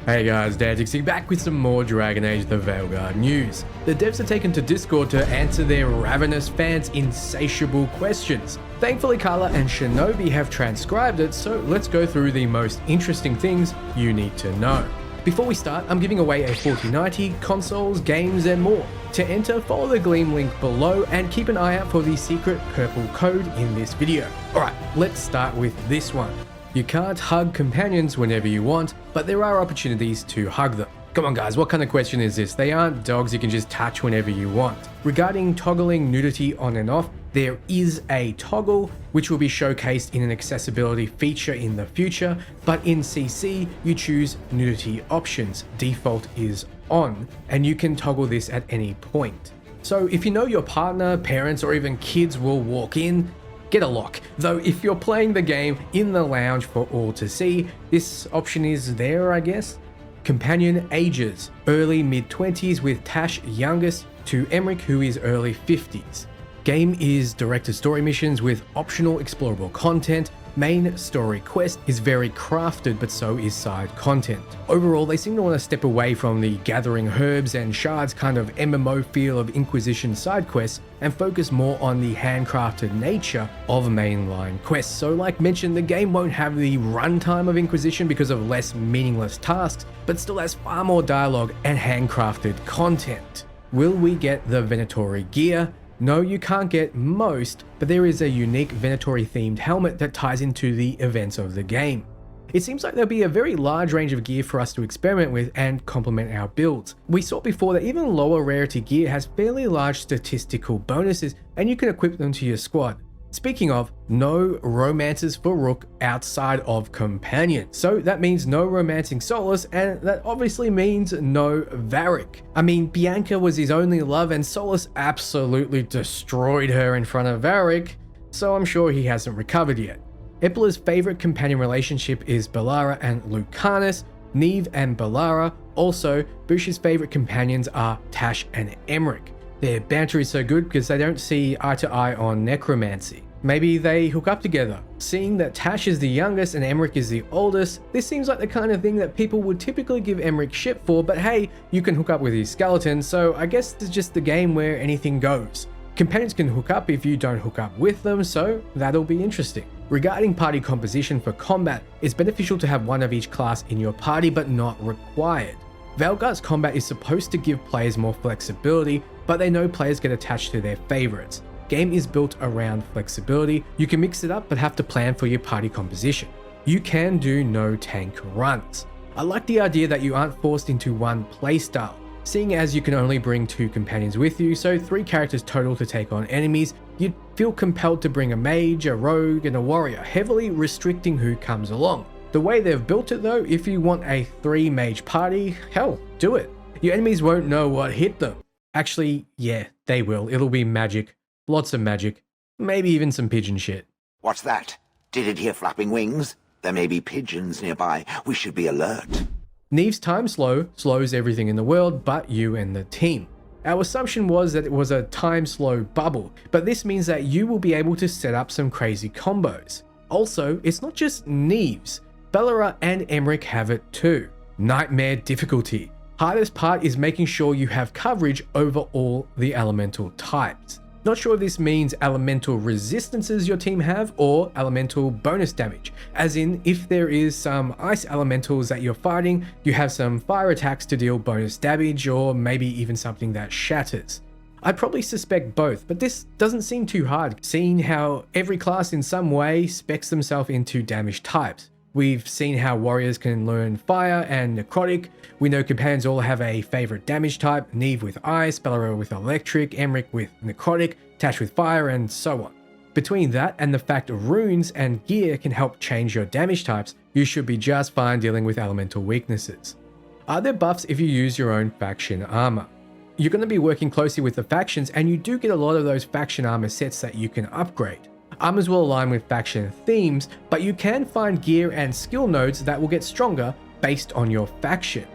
Hey guys, Dantixy back with some more Dragon Age the Veilguard news. The devs are taken to Discord to answer their ravenous fans' insatiable questions. Thankfully Carla and Shinobi have transcribed it, so let's go through the most interesting things you need to know. Before we start, I'm giving away a 4090, consoles, games and more. To enter, follow the Gleam link below and keep an eye out for the secret purple code in this video. Alright, let's start with this one. You can't hug companions whenever you want, but there are opportunities to hug them. Come on guys, what kind of question is this? They aren't dogs you can just touch whenever you want. Regarding toggling nudity on and off, there is a toggle which will be showcased in an accessibility feature in the future, but in CC you choose nudity options, default is on, and you can toggle this at any point. So if you know your partner, parents or even kids will walk in, get a lock. Though if you're playing the game in the lounge for all to see, this option is there, I guess. Companion ages, early mid-20s with Tash youngest to Emmerich who is early 50s. Game is directed story missions with optional explorable content. Main story quest is very crafted, but so is side content. Overall, they seem to want to step away from the gathering herbs and shards kind of MMO feel of Inquisition side quests and focus more on the handcrafted nature of mainline quests. So like mentioned, the game won't have the runtime of Inquisition because of less meaningless tasks, but still has far more dialogue and handcrafted content. Will we get the Venatori gear? No, you can't get most, but there is a unique Venatori themed helmet that ties into the events of the game. It seems like there'll be a very large range of gear for us to experiment with and complement our builds. We saw before that even lower rarity gear has fairly large statistical bonuses and you can equip them to your squad. Speaking of, no romances for Rook outside of companion. So that means no romancing Solus, and that obviously means no Varric. I mean, Bianca was his only love and Solus absolutely destroyed her in front of Varric, so I'm sure he hasn't recovered yet. Epela's favorite companion relationship is Bellara and Lucanus, Neve and Bellara. Also, Bush's favorite companions are Tash and Emmerich. Their banter is so good because they don't see eye to eye on necromancy. Maybe they hook up together. Seeing that Tash is the youngest and Emmerich is the oldest, this seems like the kind of thing that people would typically give Emmerich shit for, but hey, you can hook up with his skeleton, so I guess it's just the game where anything goes. Companions can hook up if you don't hook up with them, so that'll be interesting. Regarding party composition for combat, it's beneficial to have one of each class in your party, but not required. Veilguard's combat is supposed to give players more flexibility, but they know players get attached to their favorites. Game is built around flexibility. You can mix it up but have to plan for your party composition. You can do no tank runs. I like the idea that you aren't forced into one playstyle. Seeing as you can only bring 2 companions with you, so 3 characters total to take on enemies, you'd feel compelled to bring a mage, a rogue and a warrior, heavily restricting who comes along. The way they've built it though, if you want a 3 mage party, hell, do it. Your enemies won't know what hit them. Actually, yeah, they will. It'll be magic. Lots of magic. Maybe even some pigeon shit. What's that? Did it hear flapping wings? There may be pigeons nearby. We should be alert. Neve's time slows everything in the world but you and the team. Our assumption was that it was a time slow bubble, but this means that you will be able to set up some crazy combos. Also, it's not just Neve's. Bellara and Emmerich have it too. Nightmare difficulty. Hardest part is making sure you have coverage over all the elemental types. Not sure if this means elemental resistances your team have or elemental bonus damage, as in if there is some ice elementals that you're fighting, you have some fire attacks to deal bonus damage or maybe even something that shatters. I'd probably suspect both, but this doesn't seem too hard, seeing how every class in some way specs themselves into damage types. We've seen how warriors can learn fire and necrotic. We know companions all have a favorite damage type, Neve with ice, Bellara with electric, Emmerich with necrotic, Tash with fire, and so on. Between that and the fact runes and gear can help change your damage types, you should be just fine dealing with elemental weaknesses. Are there buffs if you use your own faction armor? You're going to be working closely with the factions and you do get a lot of those faction armor sets that you can upgrade. Armors will align with faction themes, but you can find gear and skill nodes that will get stronger based on your faction.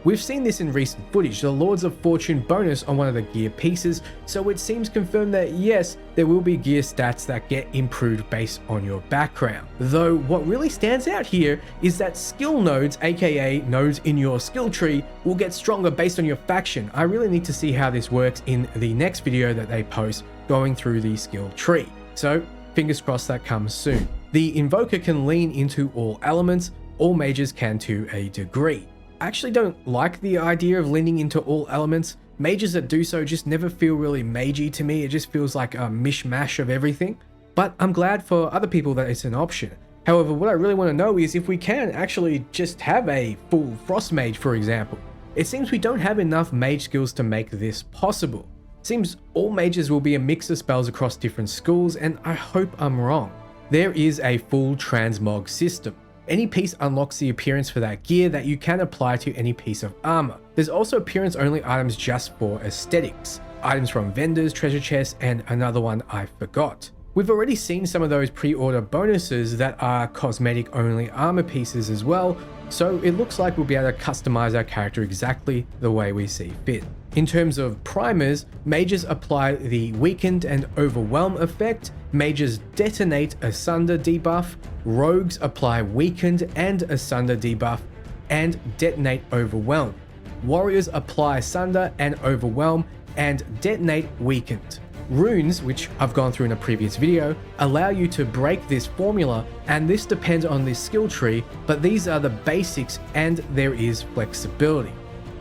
We've seen this in recent footage, the Lords of Fortune bonus on one of the gear pieces, so it seems confirmed that yes, there will be gear stats that get improved based on your background. Though what really stands out here is that skill nodes, aka nodes in your skill tree, will get stronger based on your faction. I really need to see how this works in the next video that they post going through the skill tree. So fingers crossed that comes soon. The Invoker can lean into all elements, all mages can to a degree. I actually don't like the idea of leaning into all elements. Mages that do so just never feel really magey to me. It just feels like a mishmash of everything. But I'm glad for other people that it's an option. However, what I really want to know is if we can actually just have a full Frost Mage, for example. It seems we don't have enough mage skills to make this possible. Seems all mages will be a mix of spells across different schools, and I hope I'm wrong. There is a full Transmog system. Any piece unlocks the appearance for that gear that you can apply to any piece of armor. There's also appearance only items just for aesthetics. Items from vendors, treasure chests, and another one I forgot. We've already seen some of those pre-order bonuses that are cosmetic only armor pieces as well, so it looks like we'll be able to customize our character exactly the way we see fit. In terms of primers, mages apply the Weakened and Overwhelm effect, mages detonate Asunder debuff, rogues apply Weakened and Asunder debuff, and detonate Overwhelm. Warriors apply Sunder and Overwhelm, and detonate Weakened. Runes, which I've gone through in a previous video, allow you to break this formula, and this depends on this skill tree, but these are the basics and there is flexibility.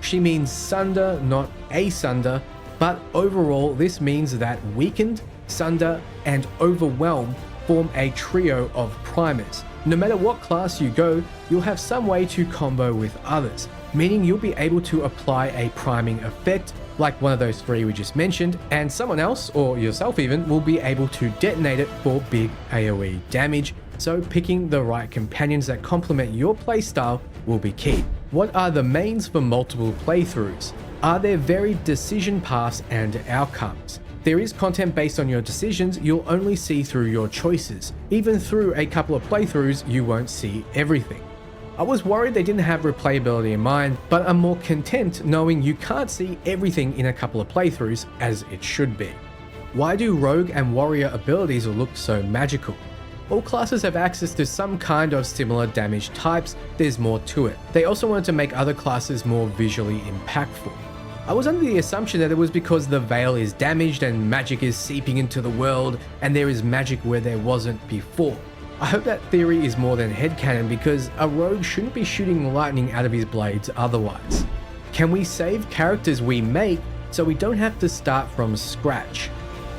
She means Sunder, not Asunder, but overall this means that Weakened, Sunder, and Overwhelm form a trio of primers. No matter what class you go, you'll have some way to combo with others, meaning you'll be able to apply a priming effect like one of those three we just mentioned, and someone else, or yourself even, will be able to detonate it for big AoE damage, so picking the right companions that complement your playstyle will be key. What are the mains for multiple playthroughs? Are there varied decision paths and outcomes? There is content based on your decisions, you'll only see through your choices. Even through a couple of playthroughs, you won't see everything. I was worried they didn't have replayability in mind, but I'm more content knowing you can't see everything in a couple of playthroughs as it should be. Why do rogue and warrior abilities look so magical? All classes have access to some kind of similar damage types, there's more to it. They also wanted to make other classes more visually impactful. I was under the assumption that it was because the veil is damaged and magic is seeping into the world and there is magic where there wasn't before. I hope that theory is more than headcanon because a rogue shouldn't be shooting lightning out of his blades otherwise. Can we save characters we make so we don't have to start from scratch?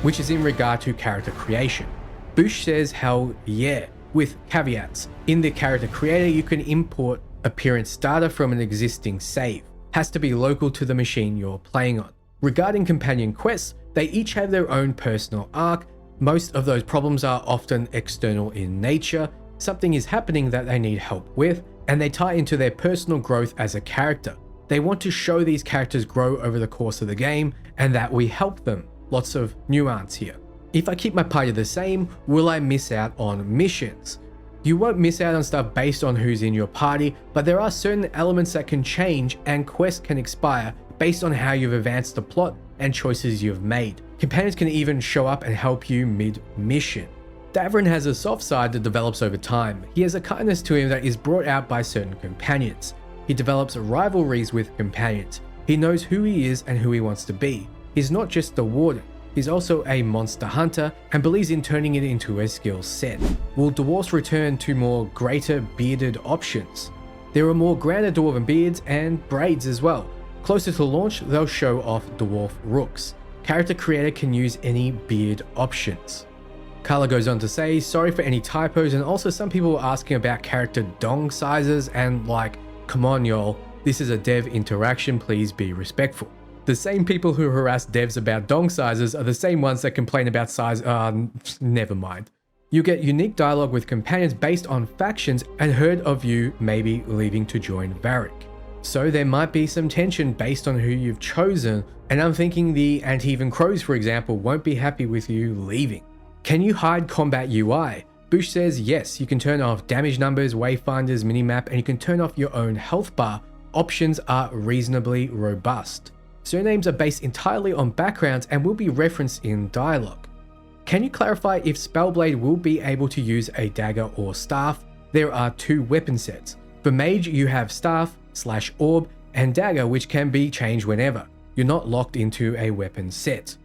Which is in regard to character creation. Bush says hell yeah, with caveats. In the character creator you can import appearance data from an existing save. Has to be local to the machine you're playing on. Regarding companion quests, they each have their own personal arc. Most of those problems are often external in nature, something is happening that they need help with, and they tie into their personal growth as a character. They want to show these characters grow over the course of the game, and that we help them. Lots of nuance here. If I keep my party the same, will I miss out on missions? You won't miss out on stuff based on who's in your party, but there are certain elements that can change and quests can expire based on how you've advanced the plot and choices you've made. Companions can even show up and help you mid-mission. Davrin has a soft side that develops over time. He has a kindness to him that is brought out by certain companions. He develops rivalries with companions. He knows who he is and who he wants to be. He's not just a warden, he's also a monster hunter and believes in turning it into a skill set. Will dwarves return to more greater bearded options? There are more grander dwarven beards and braids as well. Closer to launch, they'll show off dwarf rooks. Character creator can use any beard options. Carla goes on to say, sorry for any typos, and also some people were asking about character dong sizes and like, come on y'all, this is a dev interaction, please be respectful. The same people who harass devs about dong sizes are the same ones that complain about size, never mind. You get unique dialogue with companions based on factions and heard of you maybe leaving to join Varric. So there might be some tension based on who you've chosen, and I'm thinking the Antivan Crows, for example, won't be happy with you leaving. Can you hide combat UI? Bush says yes, you can turn off damage numbers, wayfinders, minimap, and you can turn off your own health bar, Options are reasonably robust. Surnames are based entirely on backgrounds and will be referenced in dialogue. Can you clarify if Spellblade will be able to use a dagger or staff? There are 2 weapon sets. For Mage, you have staff, /orb, and dagger, which can be changed whenever. You're not locked into a weapon set.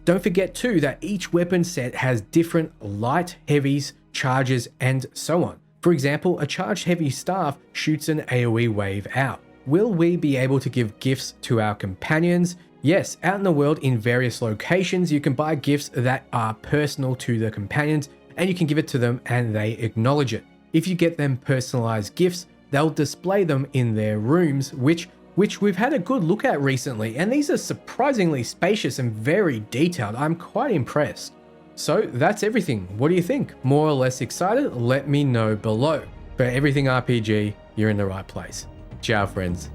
Don't forget too that each weapon set has different light, heavies, charges, and so on. For example, a charged heavy staff shoots an AoE wave out. Will we be able to give gifts to our companions? Yes, out in the world in various locations, you can buy gifts that are personal to the companions and you can give it to them and they acknowledge it. If you get them personalized gifts, they'll display them in their rooms, which we've had a good look at recently, and these are surprisingly spacious and very detailed. I'm quite impressed. So that's everything. What do you think? More or less excited? Let me know below. For everything RPG, you're in the right place. Ciao, friends.